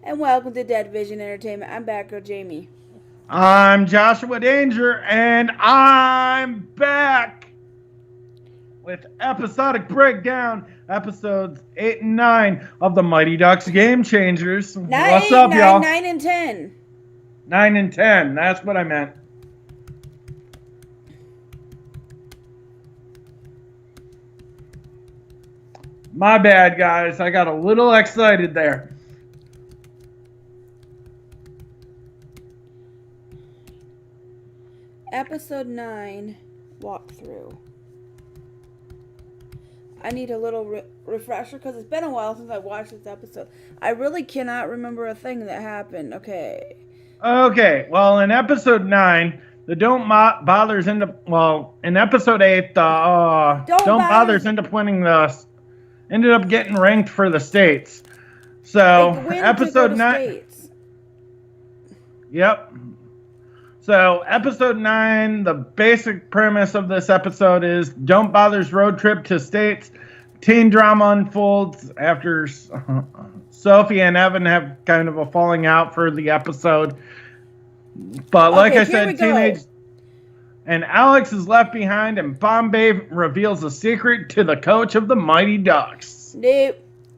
And welcome to Dead Vision Entertainment. I'm Batgirljamie. I'm Joshua Danger, and I'm back with episodic breakdown, episodes 8 and 9 of the Mighty Ducks Game Changers. Not What's 8, up, 9, y'all? 9, and 10. 9 and 10, that's what I meant. My bad, guys. I got a little excited there. Episode 9 walkthrough. I need a little refresher because it's been a while since I watched this episode. I really cannot remember a thing that happened. Okay. Okay, well, in episode 9, the Don't Bothers end up, in episode 8, the Don't Bothers end up winning ended up getting ranked for the states. So, episode 9. States. Yep. So, episode 9, the basic premise of this episode is Don't Bother's road trip to states. Teen drama unfolds after Sophie and Evan have kind of a falling out for the episode. But like I said, teenage... And Alex is left behind, and Bombay reveals a secret to the coach of the Mighty Ducks.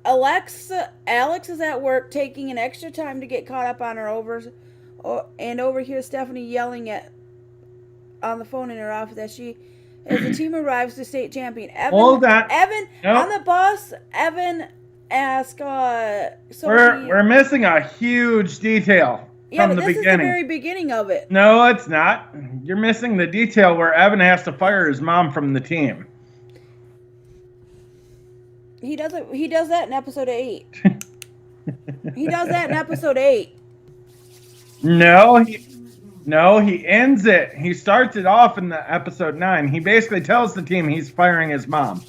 Alex is at work taking an extra time to get caught up on her and overhears Stephanie yelling on the phone in her office as the team arrives to state champion. Hold on. Evan, nope. On the bus, Evan asks Sophie... We're missing a huge detail. Yeah, but this is the very beginning of it. No, it's not. You're missing the detail where Evan has to fire his mom from the team. He does that in episode 8. He does that in episode 8. No, he ends it. He starts it off in the episode 9. He basically tells the team he's firing his mom.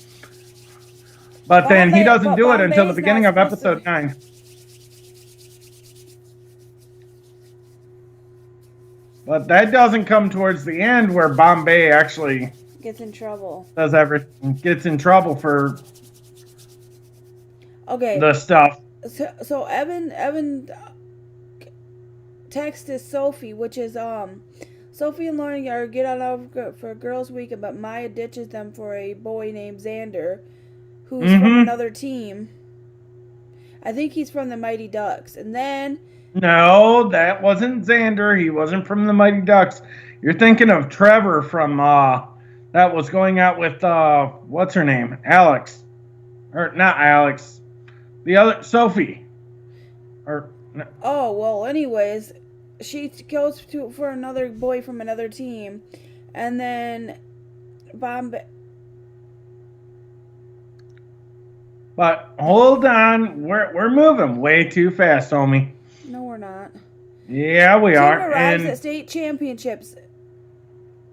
But then he doesn't do it until the beginning of episode 9. But that doesn't come towards the end where Bombay actually gets in trouble. Gets in trouble for the stuff. So Evan texts Sophie, which is Sophie and Lauren are get on over for a girls' weekend, but Maya ditches them for a boy named Xander, who's from another team. I think he's from the Mighty Ducks, and then. No, that wasn't Xander. He wasn't from the Mighty Ducks. You're thinking of Trevor from that was going out with what's her name? Alex. Or not Alex. The other Sophie. Or no. Oh, well, anyways, she goes for another boy from another team, and then Bombay. But hold on, we're moving way too fast, homie. No, we're not. Yeah, we are. Team arrives at state championships,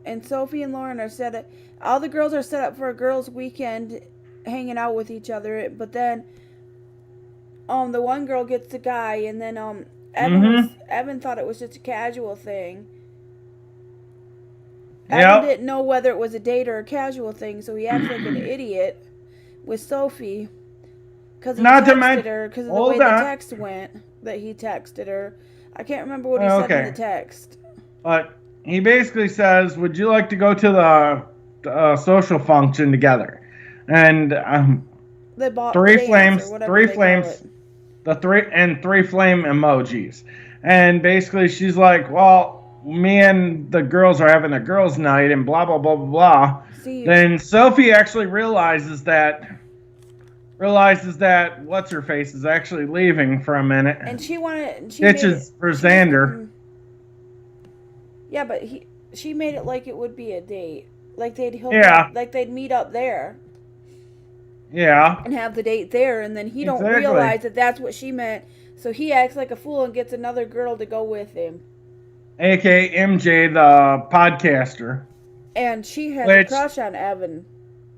and Sophie and Lauren are set up. All the girls are set up for a girls' weekend, hanging out with each other. But then, the one girl gets the guy, and then Evan thought it was just a casual thing. Evan didn't know whether it was a date or a casual thing, so he acts like an idiot with Sophie because he texted her because of the way the text went. That he texted her. I can't remember what he said in the text. But he basically says, "Would you like to go to the social function together?" And three flame emojis. And basically, she's like, "Well, me and the girls are having a girls' night, and blah blah blah blah blah." Then Sophie actually realizes that what's her face is actually leaving for a minute, and she ditches for Xander. Yeah, but she made it like it would be a date, like they'd they'd meet up there. Yeah. And have the date there, and then he don't realize that that's what she meant, so he acts like a fool and gets another girl to go with him. A.K.A. MJ, the podcaster. And she has a crush on Evan.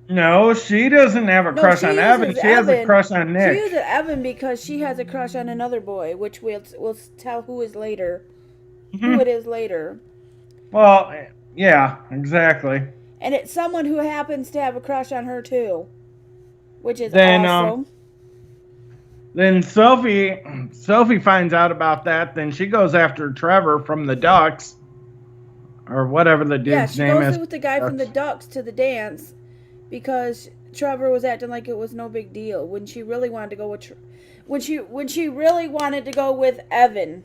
No, she doesn't have a crush on Evan. She has a crush on Nick. She uses Evan because she has a crush on another boy, which we'll tell who is later. Who it is later. Well, yeah, exactly. And it's someone who happens to have a crush on her too, which is awesome. Then Sophie finds out about that. Then she goes after Trevor from the Ducks, or whatever the dude's name is. Yeah, she goes with the guy from the Ducks to the dance because Trevor was acting like it was no big deal when she really wanted to go with when she really wanted to go with Evan.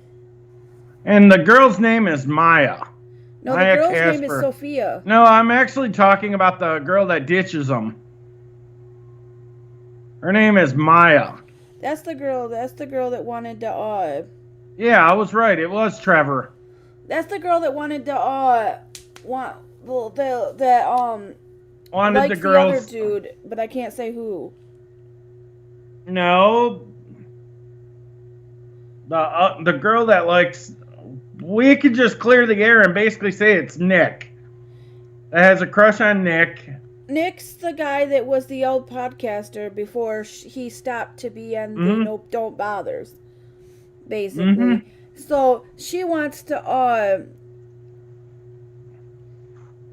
And the girl's name is Maya. No, Maya the girl's Casper. name is Sophia. No, I'm actually talking about the girl that ditches them. Her name is Maya. That's the girl that wanted to Yeah, I was right. It was Trevor. That's the girl that wanted to wanted the girls. other dude, but I can't say who. No. The girl that likes. We could just clear the air and basically say it's Nick. That has a crush on Nick. Nick's the guy that was the old podcaster before he stopped to be on the Don't Bothers, basically. So she wants to.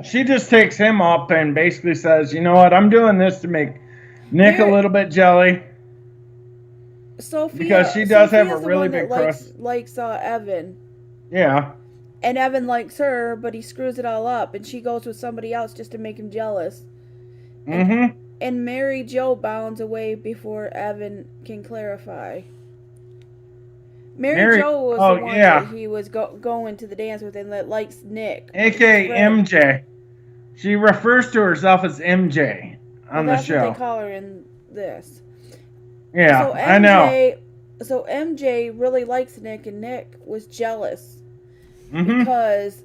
She just takes him up and basically says, "You know what? I'm doing this to make Nick a little bit jelly." Because she does have a really big crush. Likes Evan. Yeah. And Evan likes her, but he screws it all up, and she goes with somebody else just to make him jealous. And Mary Jo bounds away before Evan can clarify. Mary Jo was the one that he was going to the dance with and that likes Nick. A.K.A. MJ. She refers to herself as MJ on the show. That's what they call her in this. Yeah, so I know. So MJ really likes Nick, and Nick was jealous because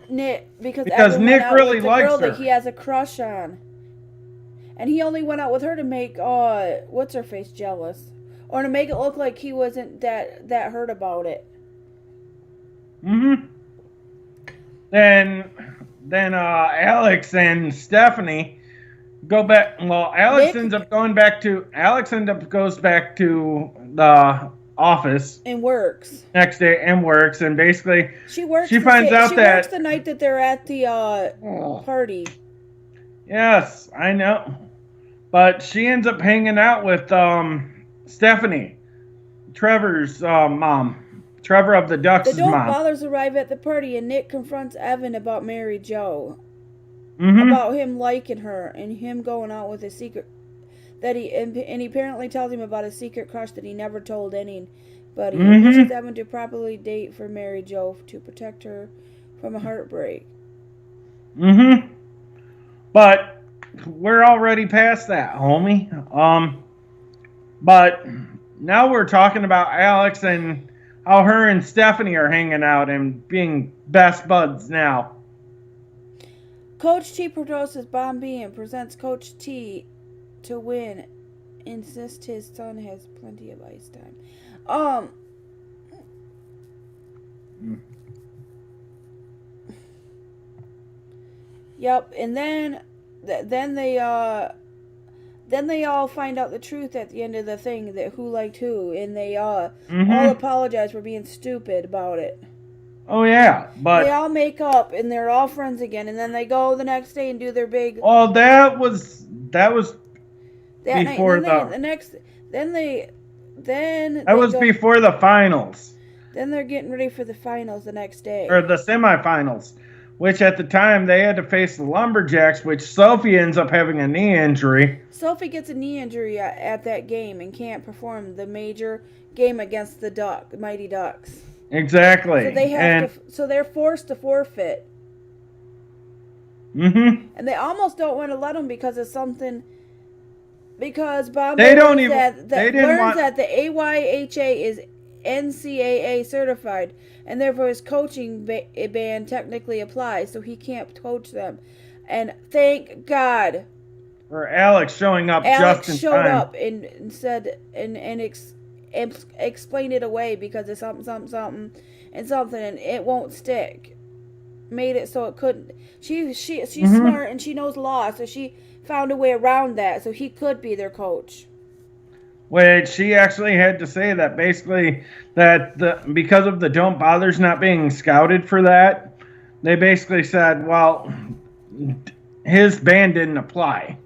Nick Nick really likes her. That he has a crush on, and he only went out with her to make what's her face jealous, or to make it look like he wasn't that hurt about it. Then Alex and Stephanie go back. Well, Alex ends up goes back to the office and works next day and works, and basically she works the night that they're at the party. Yes, I know, but she ends up hanging out with Stephanie, Trevor's mom. Trevor of the Ducks' mom. The Don't Bothers arrive at the party, and Nick confronts Evan about Mary Jo. About him liking her and him going out with a secret that he apparently tells him about a secret crush that he never told anybody. He pushes Evan to properly date for Mary Jo to protect her from a heartbreak. But we're already past that, homie. But now we're talking about Alex and how her and Stephanie are hanging out and being best buds now. Coach T produces Bombi and presents Coach T to win. Insists his son has plenty of ice time. Yep, and then they all find out the truth at the end of the thing, that who liked who, and they all apologize for being stupid about it. Oh yeah, but they all make up and they're all friends again, and then they go the next day and do their big. Oh, that was before before the finals. Then they're getting ready for the finals the next day, or the semifinals, which at the time they had to face the Lumberjacks, which Sophie ends up having a knee injury. Sophie gets a knee injury at that game and can't perform the major game against the Mighty Ducks. Exactly. So they have so they're forced to forfeit. And they almost don't want to let them because of something. Because Bob learns that the AYHA is NCAA certified, and therefore his coaching ban technically applies, so he can't coach them. And thank God for Alex showing up Alex just in showed time. up and said and explained it away because of something, and it won't stick. Made it so it couldn't. She's smart and she knows law, so she found a way around that, so he could be their coach. Which she actually had to say that basically because of the Don't Bothers not being scouted for that, they basically said, well, his ban didn't apply.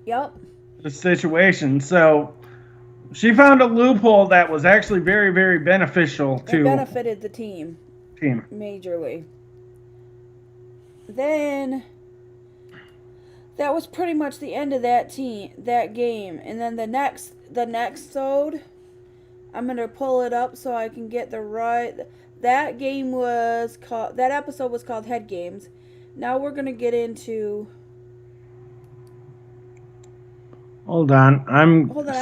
Yep. the situation. So she found a loophole that was actually very, very beneficial to it benefited the team majorly. Then that was pretty much the end of that game. And then the next episode, I'm gonna pull it up so I can get the right. That episode was called Head Games. Now we're gonna get into. Hold on.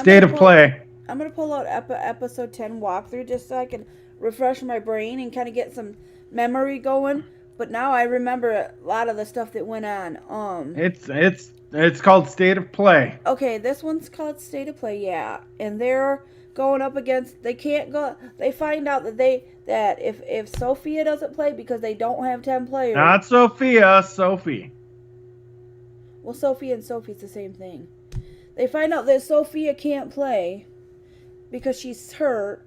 State of Play. I'm gonna pull out episode 10 walkthrough just so I can refresh my brain and kind of get some memory going. But now I remember a lot of the stuff that went on. It's called State of Play. Okay, this one's called State of Play, yeah. And they're going up against. They can't go. They find out that if Sophia doesn't play because they don't have 10 players. Not Sophia, Sophie. Well, Sophie and Sophie's the same thing. They find out that Sophia can't play because she's hurt.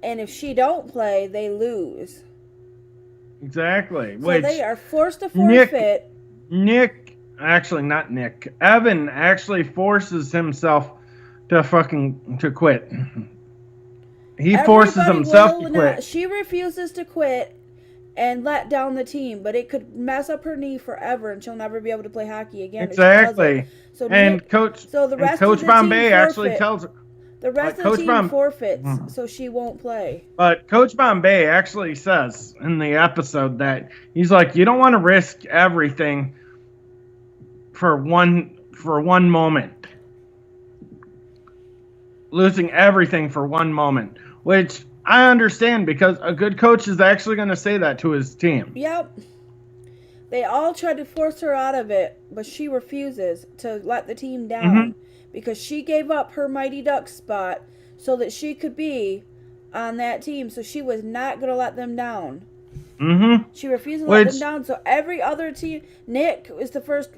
And if she don't play, they lose. Exactly. So they are forced to forfeit. Evan actually forces himself to quit. He forces himself to quit. She refuses to quit and let down the team, but it could mess up her knee forever and she'll never be able to play hockey again. Exactly. Coach Bombay actually tells her. The rest of the team forfeits, so she won't play. But Coach Bombay actually says in the episode that he's like, you don't want to risk everything for one moment. Losing everything for one moment. Which I understand because a good coach is actually going to say that to his team. Yep. They all tried to force her out of it, but she refuses to let the team down. Mm-hmm. Because she gave up her Mighty Ducks spot so that she could be on that team. So she was not going to let them down. Mm-hmm. She refused to let them down. So every other team... Nick is the first...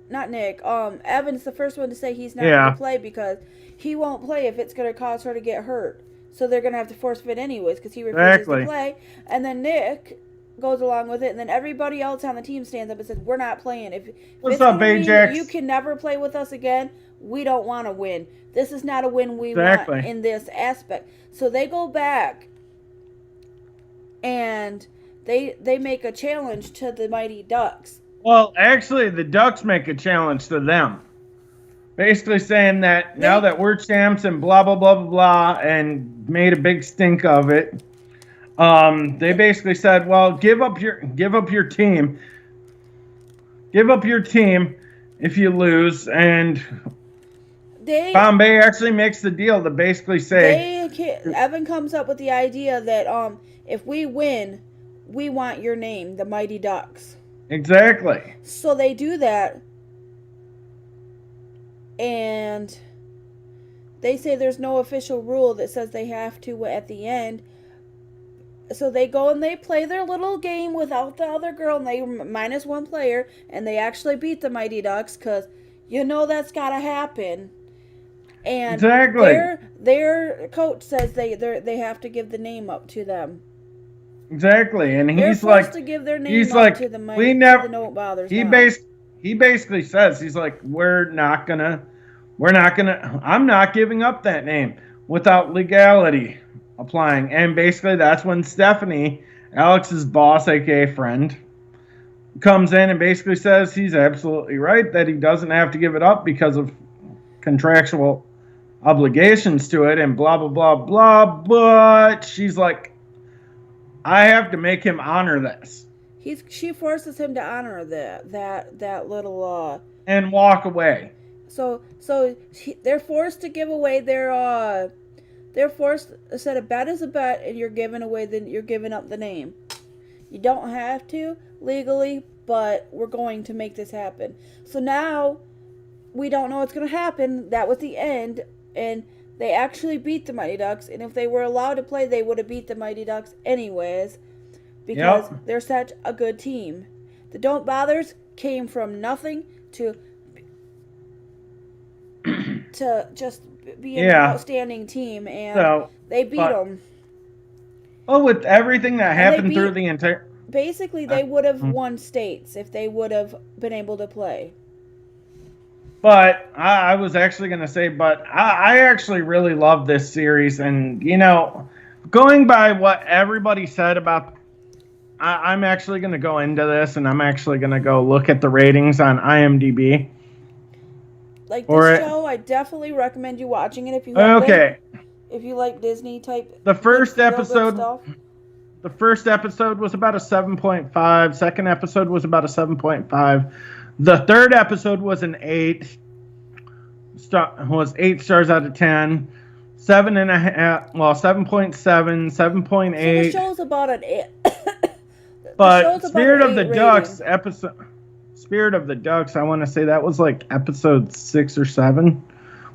Not Nick. Evan's the first one to say he's not going to play because he won't play if it's going to cause her to get hurt. So they're going to have to force fit anyways because he refuses to play. And then Nick goes along with it. And then everybody else on the team stands up and says, we're not playing. What's up, Ajax? You can never play with us again. We don't want to win. This is not a win we want in this aspect. So they go back and they make a challenge to the Mighty Ducks. Well, actually, the Ducks make a challenge to them. Basically saying that now that we're champs and blah, blah, blah, blah, blah, and made a big stink of it, they basically said, well, give up your team. Give up your team if you lose, and Bombay actually makes the deal to basically say... Evan comes up with the idea that if we win, we want your name, the Mighty Ducks. Exactly. So they do that, and they say there's no official rule that says they have to at the end. So they go and they play their little game without the other girl, and they minus one player, and they actually beat the Mighty Ducks because that's got to happen. And their coach says they have to give the name up to them. Exactly, and they're he's supposed to give their name up to the Mighty. We never. No, it bothers. He basically says he's like, I'm not giving up that name without legality applying. And basically that's when Stephanie, Alex's boss, aka friend, comes in and basically says he's absolutely right that he doesn't have to give it up because of contractual obligations to it and blah, blah, blah, blah. But she's like, I have to make him honor this. She forces him to honor that little and walk away. So they're forced to give away their they're forced to set a bet is a bet, and you're giving up the name. You don't have to legally, but we're going to make this happen. So now we don't know what's going to happen. That was the end, and they actually beat the Mighty Ducks, and if they were allowed to play, they would have beat the Mighty Ducks anyways, because they're such a good team. The Don't Bothers came from nothing to just be an outstanding team, and they beat them. Well, with everything that happened through the entire... Basically, they would have won states if they would have been able to play. But I was actually going to say, but I actually really love this series. And, you know, going by what everybody said about, I'm actually going to go into this and I'm actually going to go look at the ratings on IMDb. Like this show, I definitely recommend you watching it if you have if you like Disney type. The first episode was about a 7.5. Second episode was about a 7.5. The third episode was an 8. Was 8 stars out of 10. 7.5. Well, 7.7, 7.8. So the show's about an 8. But Spirit of the Ducks episode. Spirit of the Ducks, I want to say that was like episode 6 or 7.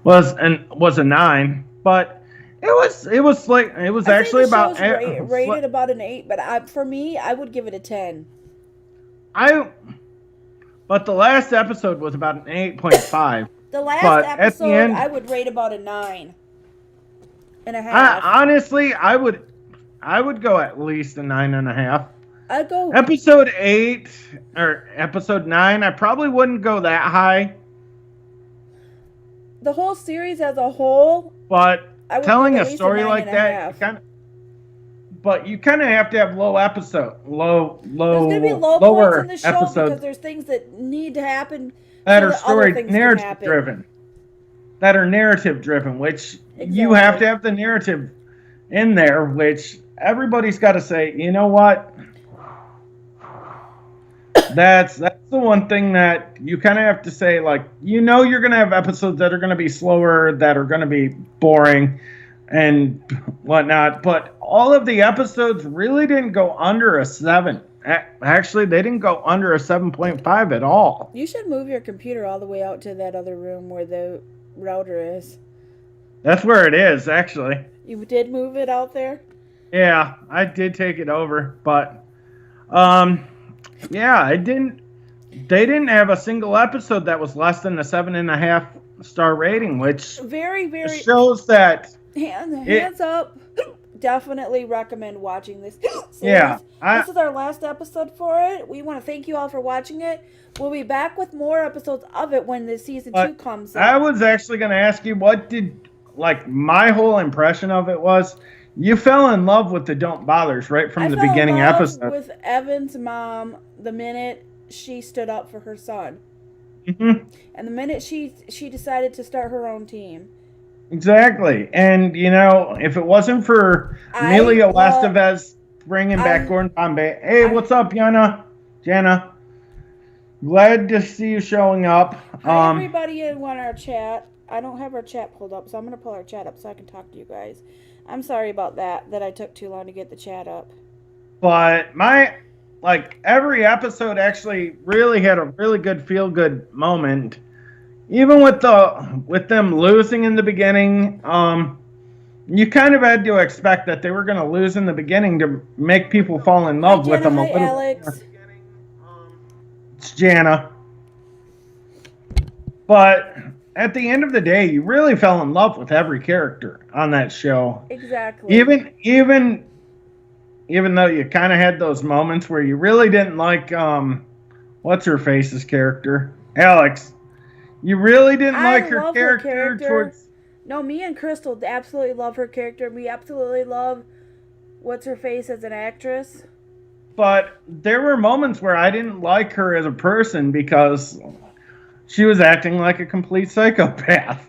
Was a 9. But it was actually about rated about an 8. But for me, I would give it a 10. But the last episode was about an 8.5. The last episode, I would rate about a 9.5. Honestly, I would go at least a 9.5. I'd go episode 8 or episode 9. I probably wouldn't go that high. The whole series as a whole, but telling a story like that, but you kind of have to have lower episodes in the show because there's things that need to happen that are narrative driven, which you have to have the narrative in there, which everybody's got to say, you know what? That's the one thing that you kind of have to say, like, you know, you're going to have episodes that are going to be slower, that are going to be boring and whatnot, but all of the episodes really didn't go under a 7. Actually, they didn't go under a 7.5 at all. You should move your computer all the way out to that other room where the router is. That's where it is, actually. You did move it out there? Yeah, I did take it over, but yeah, they didn't have a single episode that was less than a 7.5 star rating, which very shows that hands up. Definitely recommend watching this series. Yeah, this is our last episode for it. We want to thank you all for watching it. We'll be back with more episodes of it when the season 2 comes out. I was actually going to ask you, my whole impression of it was, you fell in love with the Don't Bothers right from the beginning episode. I fell in love with Evan's mom the minute she stood up for her son. Mm-hmm. And the minute she decided to start her own team. Exactly. And, you know, if it wasn't for Emilio Estevez bringing back Gordon Bombay. Hey, what's up, Jana? Glad to see you showing up. Hi, everybody in our chat. I don't have our chat pulled up, so I'm going to pull our chat up so I can talk to you guys. I'm sorry about that I took too long to get the chat up. But every episode actually really had a really good feel-good moment. Even with them losing in the beginning, you kind of had to expect that they were going to lose in the beginning to make people fall in love with them a little Alex. bit. It's Jana. But at the end of the day, you really fell in love with every character on that show. Exactly. Even though you kind of had those moments where you really didn't like what's her face's character, Alex. You really didn't like her character towards. No, me and Crystal absolutely love her character. We absolutely love what's her face as an actress. But there were moments where I didn't like her as a person because she was acting like a complete psychopath.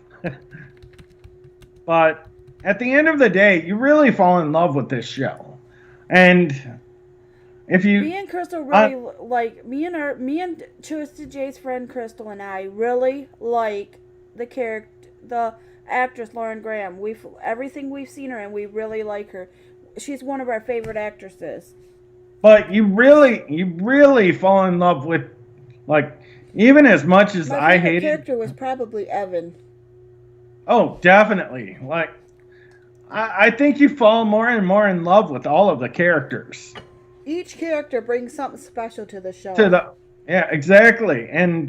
But at the end of the day, you really fall in love with this show. And if you... Me and Crystal really me and Twisted J's friend Crystal and I really like the actress Lauren Graham. Everything we've seen her in, we really like her. She's one of our favorite actresses. But you really fall in love with, even as much as I hated... My character was probably Evan. Oh, definitely. I think you fall more and more in love with all of the characters. Each character brings something special to the show. Yeah, exactly. And,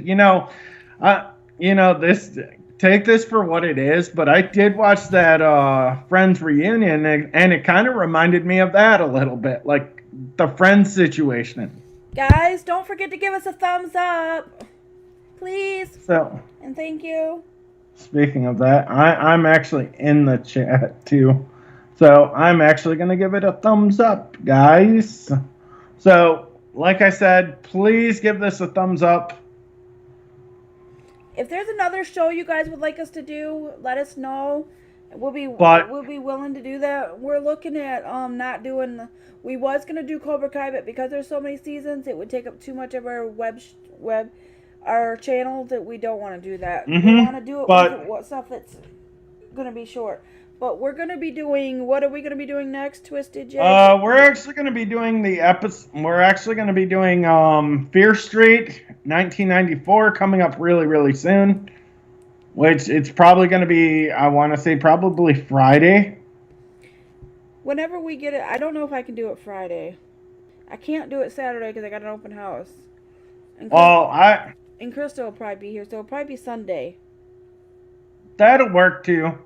take this for what it is, but I did watch that Friends reunion, and it kind of reminded me of that a little bit, like the Friends situation. Guys, don't forget to give us a thumbs up. Please. So, and thank you. Speaking of that, I'm actually in the chat too. So I'm actually going to give it a thumbs up, guys. So, like I said, please give this a thumbs up. If there's another show you guys would like us to do, let us know. We'll be willing to do that. We're looking at not doing. We was gonna do Cobra Kai, but because there's so many seasons, it would take up too much of our our channel that we don't want to do that. We want to do it with stuff that's gonna be short. But we're gonna be doing. What are we gonna be doing next, Twisted J? We're actually gonna be doing We're actually gonna be doing Fear Street 1994 coming up really, really soon. Which it's probably gonna be. I want to say probably Friday. Whenever we get it, I don't know if I can do it Friday. I can't do it Saturday because I got an open house. And Krista will probably be here, so it'll probably be Sunday. That'll work too.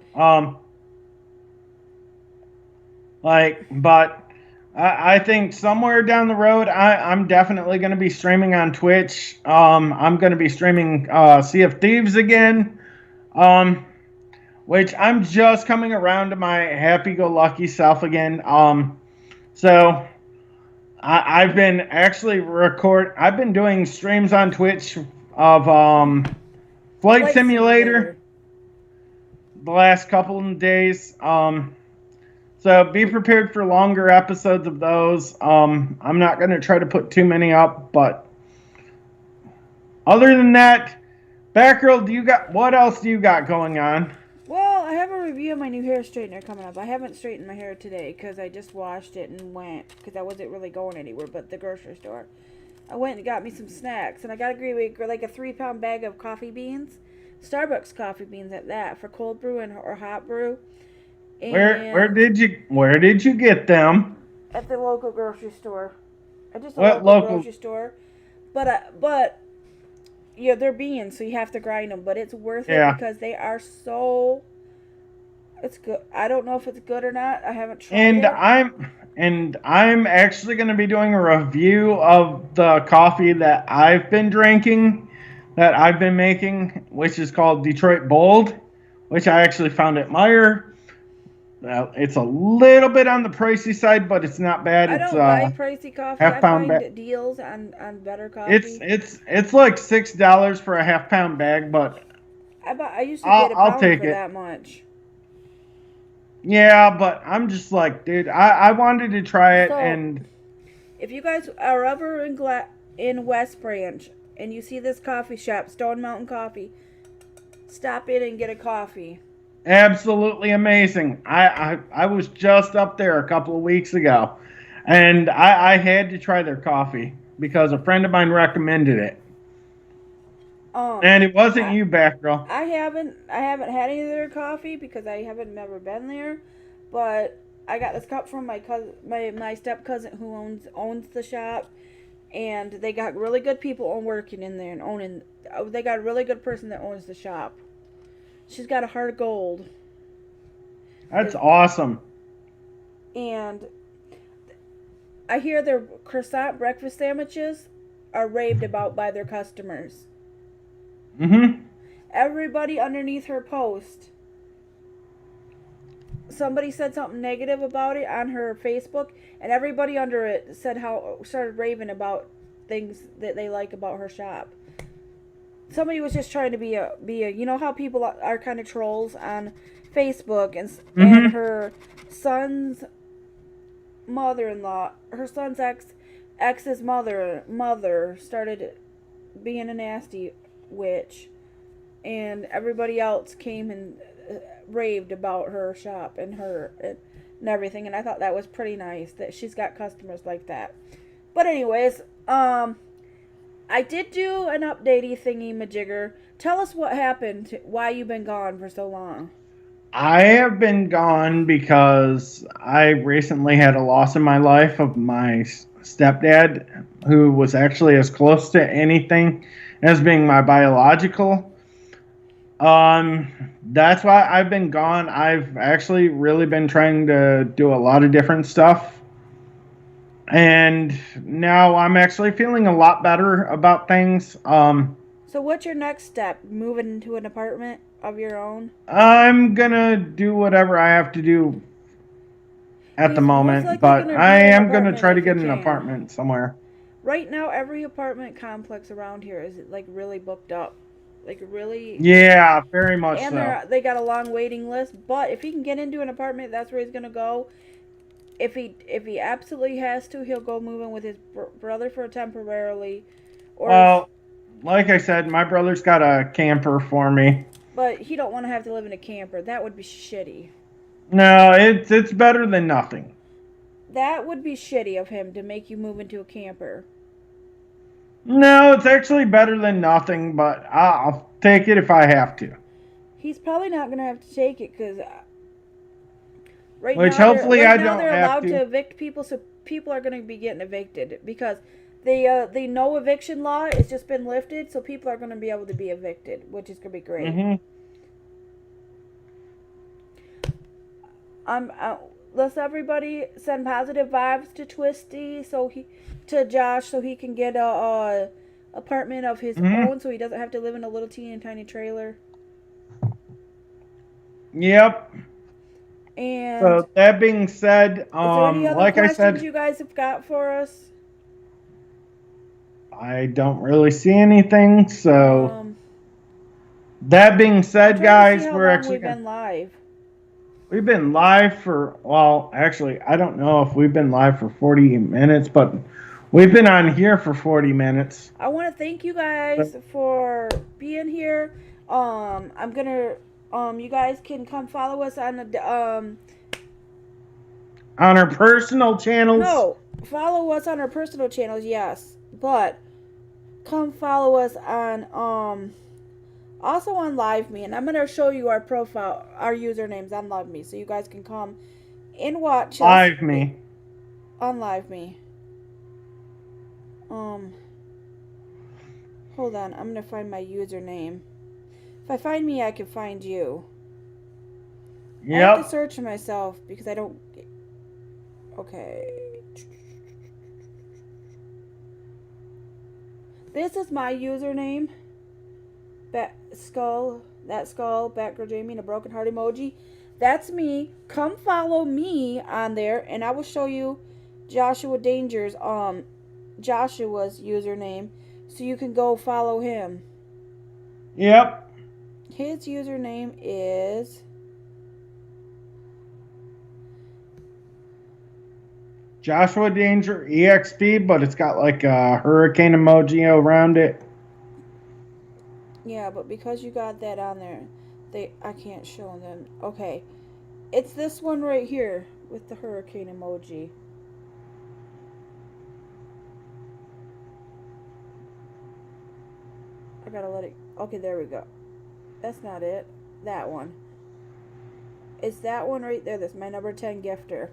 But I think somewhere down the road, I'm definitely going to be streaming on Twitch. I'm going to be streaming Sea of Thieves again, which I'm just coming around to my happy-go-lucky self again. So I've been actually I've been doing streams on Twitch of Flight Simulator the last couple of days. So be prepared for longer episodes of those. I'm not going to try to put too many up, but other than that, Batgirl, what else do you got going on? Well, I have a review of my new hair straightener coming up. I haven't straightened my hair today because I just washed it and went because I wasn't really going anywhere but the grocery store. I went and got me some snacks, and I got like a 3-pound bag of coffee beans, Starbucks coffee beans at that, for cold brew or hot brew. And where did you get them? At the local grocery store. Local grocery store. But yeah, they're beans, so you have to grind them. But it's worth it because they are so. It's good. I don't know if it's good or not. I haven't tried it. I'm actually going to be doing a review of the coffee that I've been drinking, that I've been making, which is called Detroit Bold, which I actually found at Meijer. It's a little bit on the pricey side, but it's not bad. I don't buy pricey coffee. I find deals on better coffee. It's like $6 for a half-pound bag, but I used to get a pound for that much. Yeah, but I'm just like, dude, I wanted to try it, and if you guys are ever in West Branch and you see this coffee shop, Stone Mountain Coffee, stop in and get a coffee. Absolutely amazing. I was just up there a couple of weeks ago, and I had to try their coffee because a friend of mine recommended it. And it wasn't you, Batgirl. I haven't had any of their coffee because I haven't never been there, but I got this cup from my cousin, my step cousin who owns the shop, and they got really good people working in there and owning. They got a really good person that owns the shop. She's got a heart of gold. That's awesome. And I hear their croissant breakfast sandwiches are raved about by their customers. Mm-hmm. Everybody underneath her post, somebody said something negative about it on her Facebook, and everybody under it started raving about things that they like about her shop. Somebody was just trying to be a you know how people are kind of trolls on Facebook, and her son's mother-in-law, her son's ex's mother started being a nasty witch, and everybody else came and raved about her shop and her and everything, and I thought that was pretty nice that she's got customers like that. But anyways, I did do an updatey thingy majigger. Tell us what happened, why you've been gone for so long. I have been gone because I recently had a loss in my life of my stepdad, who was actually as close to anything as being my biological. That's why I've been gone. I've actually really been trying to do a lot of different stuff. And now I'm actually feeling a lot better about things. So what's your next step? Moving into an apartment of your own? I'm gonna do whatever I have to do at the He's most moment, likely but gonna I be in an am gonna apartment try to if he get an can. apartment somewhere. Right now, every apartment complex around here is like really booked up, like really. Yeah, very much And so. they got a long waiting list. But if he can get into an apartment, that's where he's gonna go. If he absolutely has to, he'll go move in with his brother for temporarily, or Well, like I said, my brother's got a camper for me. but he don't want to have to live in a camper. That would be shitty. No, it's better than nothing. That would be shitty of him to make you move into a camper. No, it's actually better than nothing, but I'll take it if I have to. He's probably not gonna have to take it because Which hopefully I don't they're have allowed to. to evict people, so people are gonna be getting evicted because the no eviction law has just been lifted, so people are gonna be able to be evicted, which is gonna be great. Mm-hmm. Let's everybody send positive vibes to Twisty, to Josh, so he can get a apartment of his own, so he doesn't have to live in a little teeny tiny trailer. Yep. And So that being said, is there any other like I questions said, you guys have got for us? I don't really see anything. So that being said, guys, we're actually been live. We've been live for, well, actually, I don't know if we've been live for 40 minutes, but we've been on here for 40 minutes. I want to thank you guys for being here. I'm gonna, you guys can come follow us on the, on our personal channels. No, follow us on our personal channels, yes, but come follow us on, also on LiveMe, and I'm going to show you our profile, our usernames on LiveMe, so you guys can come and watch us. LiveMe. On LiveMe. Hold on, I'm going to find my username. If I find me, I can find you. Yep. I have to search myself, because I don't... Okay. This is my username. That skull, Batgirljamie, and a broken heart emoji. That's me. Come follow me on there, and I will show you Joshua's username, so you can go follow him. Yep. His username is JoshuaDangerExp, but it's got like a hurricane emoji around it. Yeah, but because you got that on there, I can't show them. Okay. It's this one right here with the hurricane emoji. I gotta let it... Okay, there we go. That's not it. That one. It's that one right there. That's my number 10 gifter.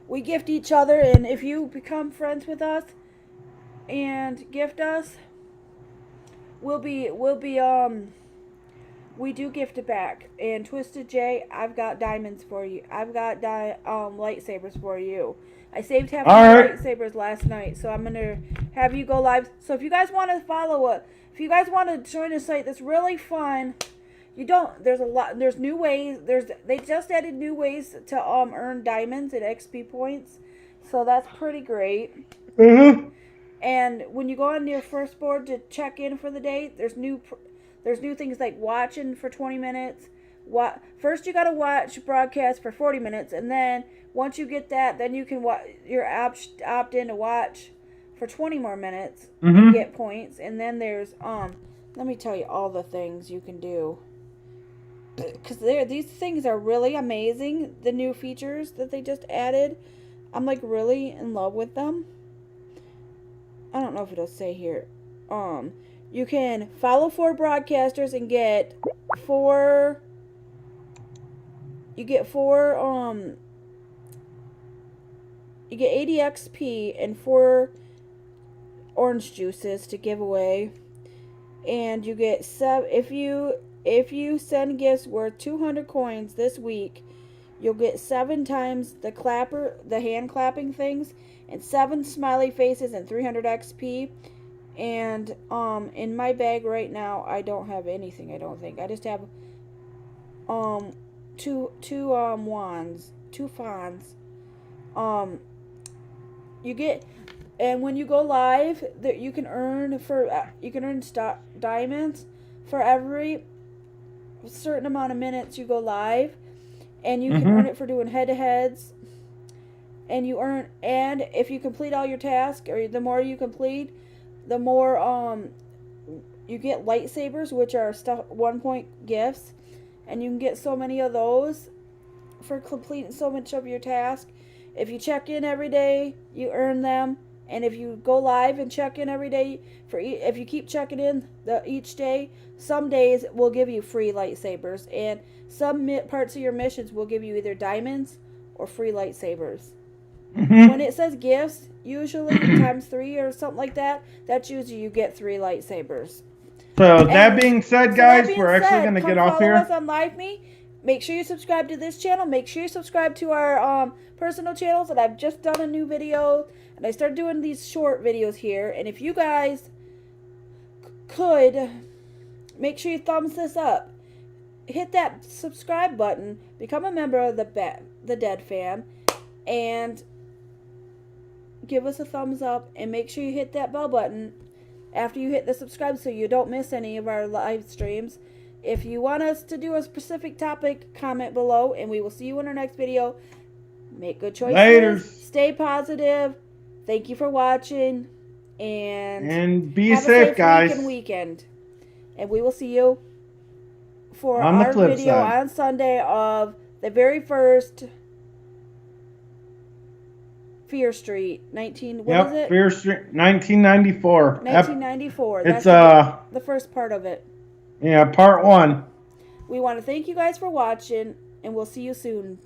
We gift each other, and if you become friends with us and gift us, we do gift it back. And Twisted J, I've got diamonds for you. I've got lightsabers for you. I saved half my lightsabers last night, so I'm gonna have you go live. So if you guys want to if you guys want to join a site that's really fun, there's new ways. They just added new ways to earn diamonds and XP points, so that's pretty great. And when you go on your first board to check in for the day, there's new things like watching for 20 minutes. First you gotta watch broadcast for 40 minutes, and then once you get that, then you can opt in to watch for 20 more minutes and get points. And then there's let me tell you all the things you can do, because these things are really amazing. The new features that they just added, I'm like really in love with them. I don't know if it'll say here. You can follow 4 broadcasters and get 4. You get 4. You get 80 XP and 4 orange juices to give away, and you get 7. If you send gifts worth 200 coins this week, you'll get 7 times the hand clapping things, and 7 smiley faces and 300 XP. And in my bag right now, I don't have anything. I don't think I just have two wands, two fawns. You get, and when you go live, that you can earn diamonds for every certain amount of minutes you go live, and you can earn it for doing head-to-heads. And if you complete all your tasks, or the more you complete, the more you get lightsabers, which are 1-point gifts, and you can get so many of those for completing so much of your task. If you check in every day, you earn them, and if you go live and check in every day, if you keep checking in each day, some days will give you free lightsabers, and some parts of your missions will give you either diamonds or free lightsabers. When it says gifts, usually times 3 or something like that, that's usually you get 3 lightsabers. So that being said, guys, we're actually going to get off here. Follow us on LiveMe. Make sure you subscribe to this channel. Make sure you subscribe to our personal channels. And I've just done a new video, and I started doing these short videos here. And if you guys could, make sure you thumbs this up. Hit that subscribe button. Become a member of the Dead Fam. And give us a thumbs up, and make sure you hit that bell button after you hit the subscribe so you don't miss any of our live streams. If you want us to do a specific topic, comment below, and we will see you in our next video. Make good choices. Later. Stay positive. Thank you for watching, and be safe, guys. Have a safe weekend. And we will see you for on our video on Sunday of the very first Fear Street, What is it? Fear Street, 1994. 1994. It's the first part of it. Yeah, part 1. We want to thank you guys for watching, and we'll see you soon.